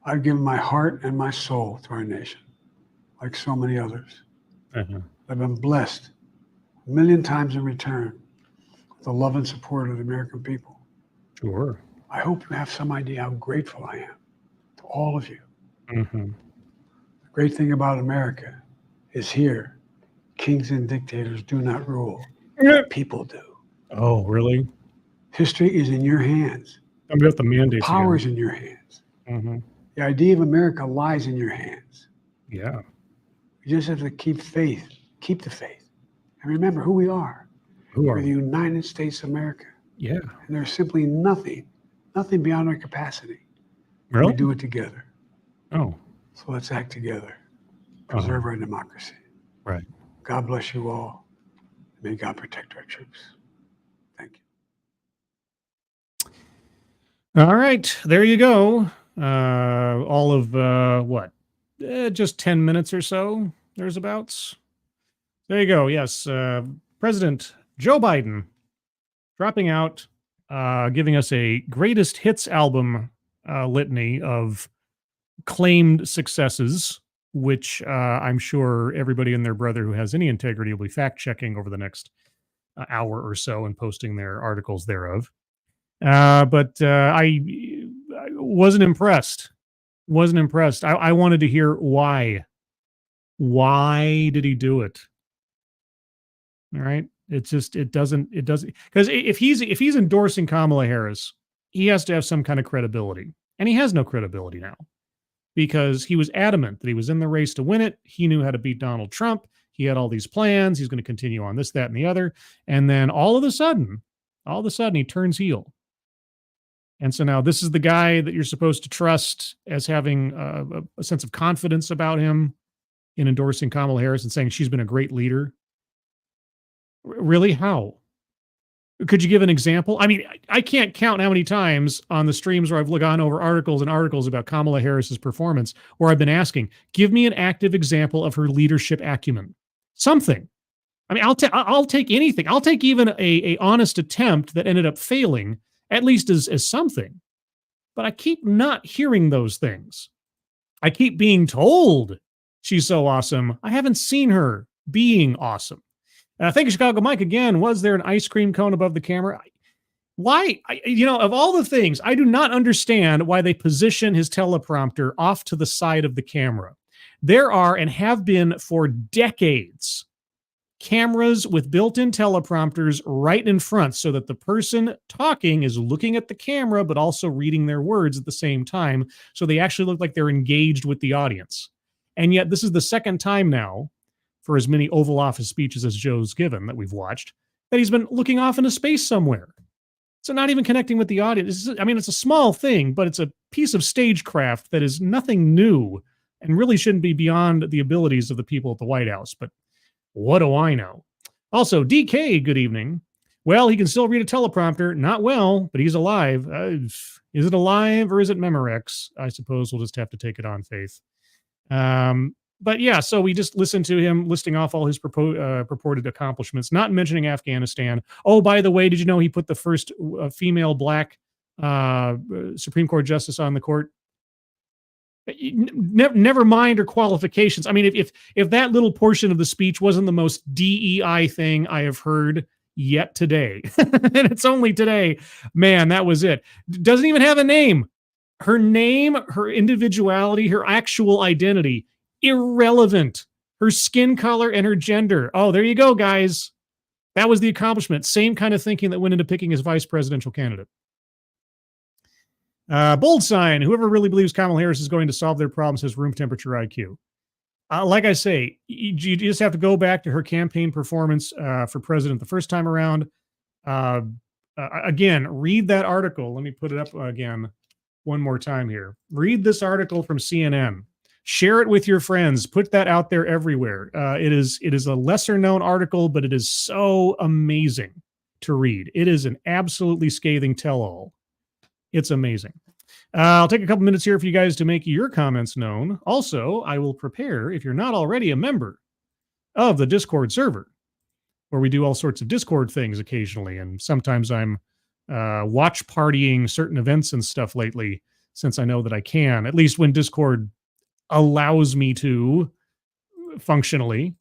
I've given my heart and my soul to our nation, like so many others. Uh-huh. I've been blessed a million times in return with the love and support of the American people. Sure. I hope you have some idea how grateful I am to all of you. Mhm. The great thing about America is here, kings and dictators do not rule, people do. Oh, really? History is in your hands. I'm about the mandates Power again. is in your hands. Mhm. The idea of America lies in your hands. Yeah. You just have to keep faith, keep the faith. And remember who we are. Who are We're the we? United States of America. Yeah. And there's simply nothing beyond our capacity. Really? We do it together. Oh, So let's act together. Preserve our democracy. right. God bless you all. May God protect our troops. Thank you. All right, there you go. All of what? Just 10 minutes or so, there's abouts. There you go. Yes, President Joe Biden dropping out, giving us a greatest hits album litany of claimed successes, which I'm sure everybody and their brother who has any integrity will be fact checking over the next hour or so and posting their articles thereof. But I wasn't impressed. Wasn't impressed. I wanted to hear why. Why did he do it? All right. It's just it doesn't because if he's endorsing Kamala Harris, he has to have some kind of credibility, and he has no credibility now because he was adamant that he was in the race to win it. He knew how to beat Donald Trump. He had all these plans. He's going to continue on this, that, and the other, and then all of a sudden, he turns heel. And so now this is the guy that you're supposed to trust as having a sense of confidence about him in endorsing Kamala Harris and saying she's been a great leader. Really? How? Could you give an example? I mean, I can't count how many times on the streams where I've gone over articles and articles about Kamala Harris's performance where I've been asking, give me an active example of her leadership acumen. Something. I mean, I'll take anything. I'll take even a honest attempt that ended up failing, at least as something. But I keep not hearing those things. I keep being told she's so awesome. I haven't seen her being awesome. Thank you, Chicago Mike. Again, was there an ice cream cone above the camera? Why? Of all the things, I do not understand why they position his teleprompter off to the side of the camera. There are and have been for decades cameras with built-in teleprompters right in front so that the person talking is looking at the camera but also reading their words at the same time, so they actually look like they're engaged with the audience. And yet this is the second time now, for as many Oval Office speeches as Joe's given that we've watched, that he's been looking off into space somewhere. So not even connecting with the audience. I mean, it's a small thing, but it's a piece of stagecraft that is nothing new and really shouldn't be beyond the abilities of the people at the White House. But what do I know? Also, DK, good evening. Well, he can still read a teleprompter. Not well, but he's alive. Is it alive or is it Memorex? I suppose we'll just have to take it on faith. But yeah, so we just listened to him listing off all his purported accomplishments, not mentioning Afghanistan. Oh, by the way, did you know he put the first female black Supreme Court justice on the court? Never mind her qualifications. I mean, if that little portion of the speech wasn't the most DEI thing I have heard yet today, and it's only today, man, that was it. Doesn't even have a name. Her name, her individuality, her actual identity, irrelevant. Her skin color and her gender. Oh, there you go, guys. That was the accomplishment. Same kind of thinking that went into picking his vice presidential candidate. Bold sign, whoever really believes Kamala Harris is going to solve their problems has room temperature IQ. Like I say, you just have to go back to her campaign performance for president the first time around. Again, read that article. Let me put it up again one more time here. Read this article from CNN. Share it with your friends. Put that out there everywhere. It is a lesser known article, but it is so amazing to read. It is an absolutely scathing tell-all. It's amazing. I'll take a couple minutes here for you guys to make your comments known. Also, I will prepare, if you're not already a member of the Discord server, where we do all sorts of Discord things occasionally, and sometimes I'm watch partying certain events and stuff lately, since I know that I can, at least when Discord allows me to functionally.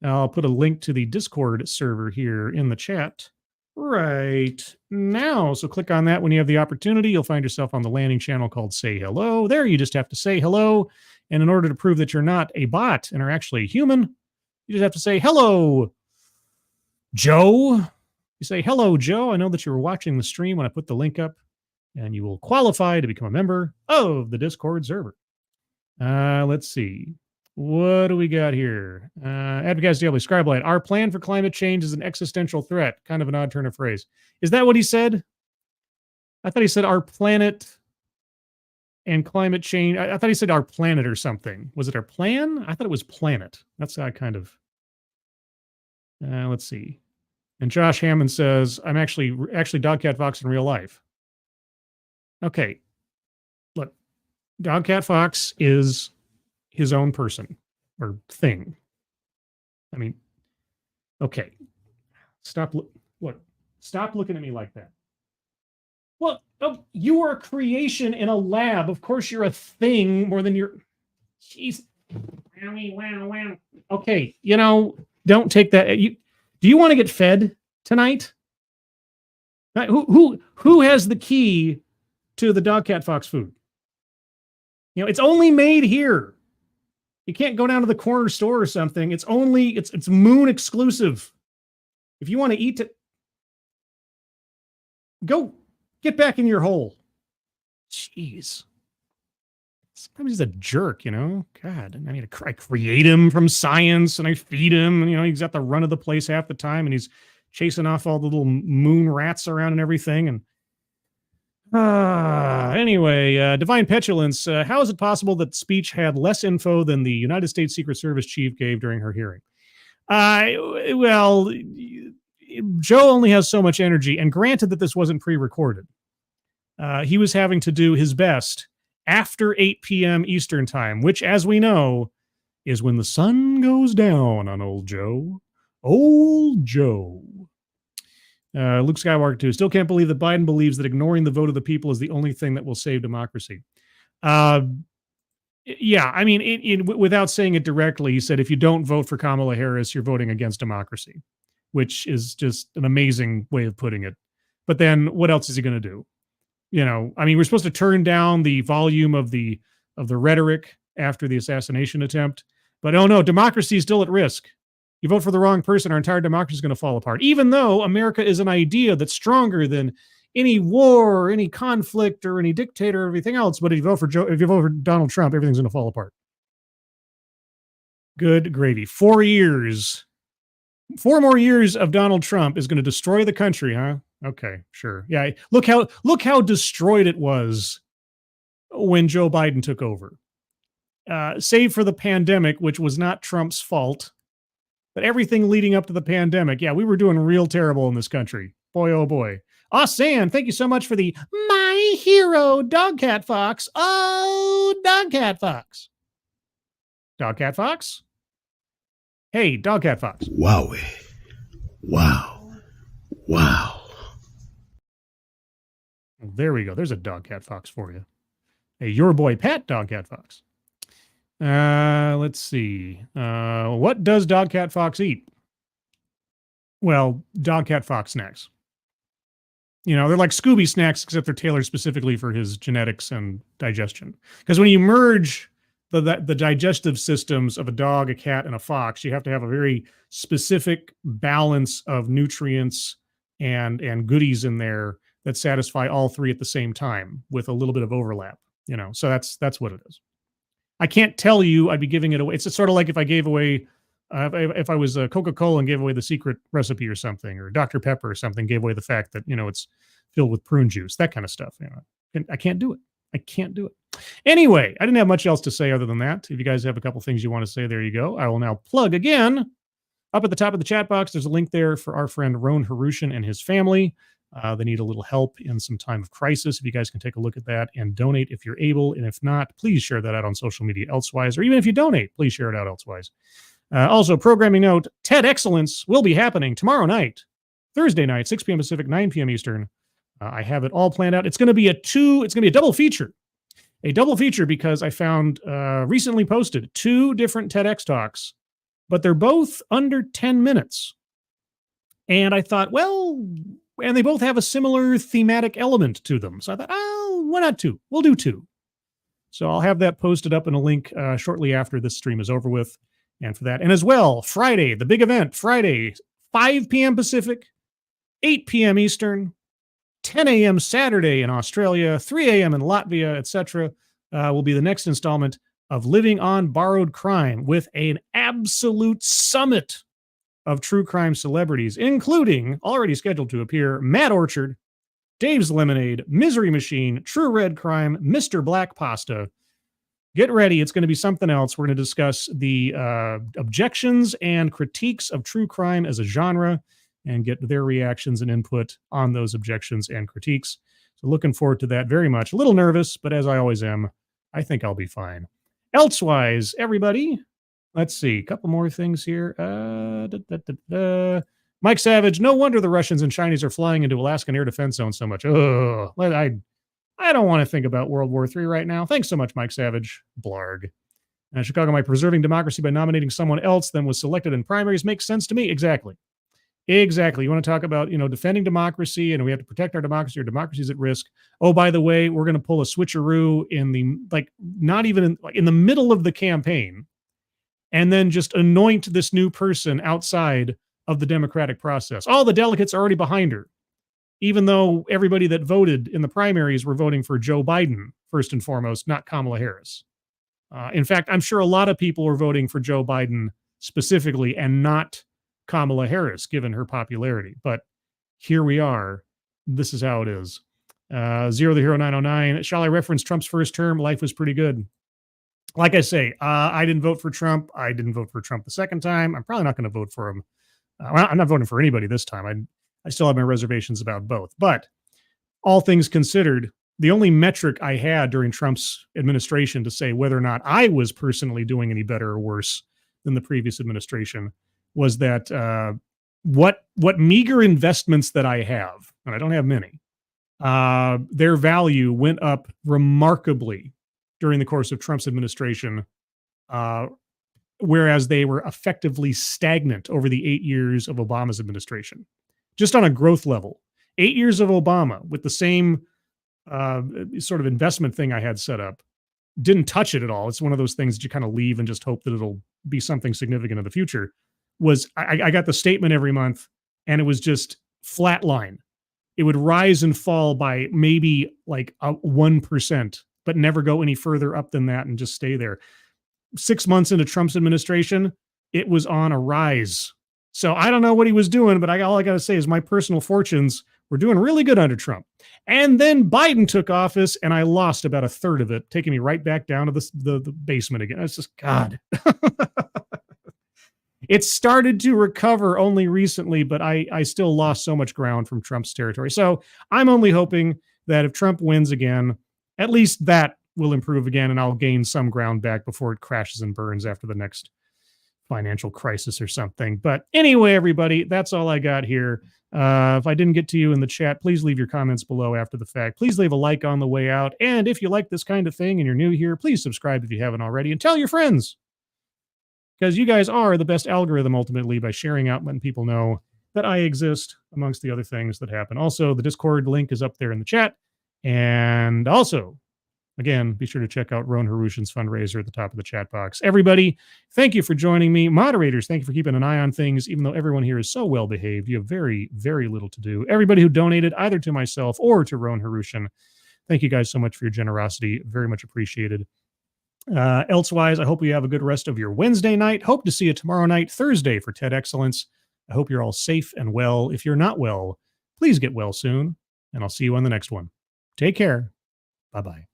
I'll put a link to the Discord server here in the chat right now. So click on that when you have the opportunity. You'll find yourself on the landing channel called Say Hello. There, you just have to say hello. And in order to prove that you're not a bot and are actually a human, you just have to say, hello, Joe. You say, hello, Joe. I know that you were watching the stream when I put the link up, and you will qualify to become a member of the Discord server. Let's see. What do we got here? Advocates Daily, Scribelight. Our plan for climate change is an existential threat. Kind of an odd turn of phrase. Is that what he said? I thought he said our planet and climate change. I thought he said our planet or something. Was it our plan? I thought it was planet. That's how I kind of... let's see. And Josh Hammond says, I'm actually Dogcat Fox in real life. Okay. Look, Dogcat Fox is his own person or thing. I mean, okay. Stop looking at me like that. Well, oh, you are a creation in a lab. Of course you're a thing more than you're... Jeez. Wow. Okay, don't take that. Do you want to get fed tonight? Who has the key to the Dogcat Fox food? It's only made here. You can't go down to the corner store or something. It's Moon exclusive. If you want to eat it, go get back in your hole. Jeez. Sometimes he's a jerk, God, I create him from science and I feed him. And, he's got the run of the place half the time and he's chasing off all the little moon rats around and everything. And anyway, Divine Petulance. How is it possible that speech had less info than the United States Secret Service chief gave during her hearing? Well, Joe only has so much energy, and granted that this wasn't pre-recorded, he was having to do his best after 8 p.m. Eastern time, which, as we know, is when the sun goes down on old Joe. Old Joe. Luke Skywalker 2. Still can't believe that Biden believes that ignoring the vote of the people is the only thing that will save democracy. Yeah, I mean, without saying it directly, he said, if you don't vote for Kamala Harris, you're voting against democracy, which is just an amazing way of putting it. But then what else is he going to do? We're supposed to turn down the volume of the rhetoric after the assassination attempt, but oh no, democracy is still at risk. You vote for the wrong person, our entire democracy is going to fall apart. Even though America is an idea that's stronger than any war, or any conflict, or any dictator, or everything else. But if you vote for Donald Trump, everything's going to fall apart. Good gravy. 4 years. 4 more years of Donald Trump is going to destroy the country, huh? Okay, sure. Yeah, look how destroyed it was when Joe Biden took over. Save for the pandemic, which was not Trump's fault, but everything leading up to the pandemic, yeah, we were doing real terrible in this country. Boy, oh boy. Sam, thank you so much for the My Hero Dogcat Fox. Oh, Dogcat Fox. Dogcat Fox? Hey, Dogcat Fox. Wowie. Wow. Wow. There we go. There's a Dogcat Fox for you. Hey, your boy Pat Dogcat Fox. Let's see. What does Dogcat Fox eat? Well, Dogcat Fox snacks. You know, they're like Scooby snacks, except they're tailored specifically for his genetics and digestion. Because when you merge the digestive systems of a dog, a cat, and a fox, you have to have a very specific balance of nutrients and goodies in there that satisfy all three at the same time with a little bit of overlap. You know, so that's what it is. I can't tell you I'd be giving it away. It's sort of like if I gave away, if I was Coca-Cola and gave away the secret recipe or something, or Dr. Pepper or something, gave away the fact that, you know, it's filled with prune juice, that kind of stuff. You know, I can't do it. I can't do it. Anyway, I didn't have much else to say other than that. If you guys have a couple things you want to say, there you go. I will now plug again. Up at the top of the chat box, there's a link there for our friend Roan Harushan and his family. They need a little help in some time of crisis. If you guys can take a look at that and donate if you're able. And if not, please share that out on social media elsewise. Or even if you donate, please share it out elsewise. Also, programming note, TED Excellence will be happening tomorrow night, Thursday night, 6 p.m. Pacific, 9 p.m. Eastern. I have it all planned out. It's going to be a double feature. A double feature because I found recently posted 2 different TEDx talks, but they're both under 10 minutes. And I thought, well, and they both have a similar thematic element to them. So I thought, oh, why not 2? We'll do 2. So I'll have that posted up in a link shortly after this stream is over with. And for that, and as well, Friday, the big event, Friday, 5 p.m. Pacific, 8 p.m. Eastern, 10 a.m. Saturday in Australia, 3 a.m. in Latvia, etc., will be the next installment of Living on Borrowed Crime with an absolute summit of true crime celebrities, including, already scheduled to appear, Matt Orchard, Dave's Lemonade, Misery Machine, True Red Crime, Mr. Black Pasta. Get ready. It's going to be something else. We're going to discuss the objections and critiques of true crime as a genre and get their reactions and input on those objections and critiques. So looking forward to that very much. A little nervous, but as I always am, I think I'll be fine. Elsewise, everybody, let's see. A couple more things here. Mike Savage, no wonder the Russians and Chinese are flying into Alaskan air defense zone so much. Oh, I don't want to think about World War III right now. Thanks so much, Mike Savage. Blarg. Chicago, my preserving democracy by nominating someone else than was selected in primaries makes sense to me. Exactly. Exactly. You want to talk about, defending democracy and we have to protect our democracy. Our democracy is at risk. Oh, by the way, we're going to pull a switcheroo not even in the middle of the campaign and then just anoint this new person outside of the democratic process. All the delegates are already behind her, even though everybody that voted in the primaries were voting for Joe Biden, first and foremost, not Kamala Harris. In fact, I'm sure a lot of people were voting for Joe Biden specifically and not Kamala Harris, given her popularity. But here we are. This is how it is. Zero the Hero 909. Shall I reference Trump's first term? Life was pretty good. Like I say, I didn't vote for Trump. I didn't vote for Trump the second time. I'm probably not going to vote for him. I'm not voting for anybody this time. I still have my reservations about both. But all things considered, the only metric I had during Trump's administration to say whether or not I was personally doing any better or worse than the previous administration was that what meager investments that I have, and I don't have many, their value went up remarkably during the course of Trump's administration, whereas they were effectively stagnant over the 8 years of Obama's administration. Just on a growth level, 8 years of Obama with the same sort of investment thing I had set up, didn't touch it at all. It's one of those things that you kind of leave and just hope that it'll be something significant in the future. I got the statement every month, and it was just flatline. It would rise and fall by maybe like 1%, but never go any further up than that and just stay there. 6 months into Trump's administration, it was on a rise. So I don't know what he was doing, but all I got to say is my personal fortunes were doing really good under Trump. And then Biden took office, and I lost about a third of it, taking me right back down to the basement again. It's just, God. It started to recover only recently, but I still lost so much ground from Trump's territory. So I'm only hoping that if Trump wins again, at least that will improve again, and I'll gain some ground back before it crashes and burns after the next financial crisis or something. But anyway, everybody, that's all I got here. If I didn't get to you in the chat, please leave your comments below after the fact. Please leave a like on the way out. And if you like this kind of thing and you're new here, please subscribe if you haven't already, and tell your friends, because you guys are the best algorithm ultimately by sharing out, letting people know that I exist, amongst the other things that happen. Also, the Discord link is up there in the chat. And also, again, be sure to check out Rowan Harushan's fundraiser at the top of the chat box. Everybody, thank you for joining me. Moderators, thank you for keeping an eye on things. Even though everyone here is so well behaved, you have very, very little to do. Everybody who donated either to myself or to Rowan Harushan, thank you guys so much for your generosity. Very much appreciated. Elsewise, I hope you have a good rest of your Wednesday night. Hope to see you tomorrow night, Thursday, for TED Excellence. I hope you're all safe and well. If you're not well, please get well soon, and I'll see you on the next one. Take care. Bye-bye.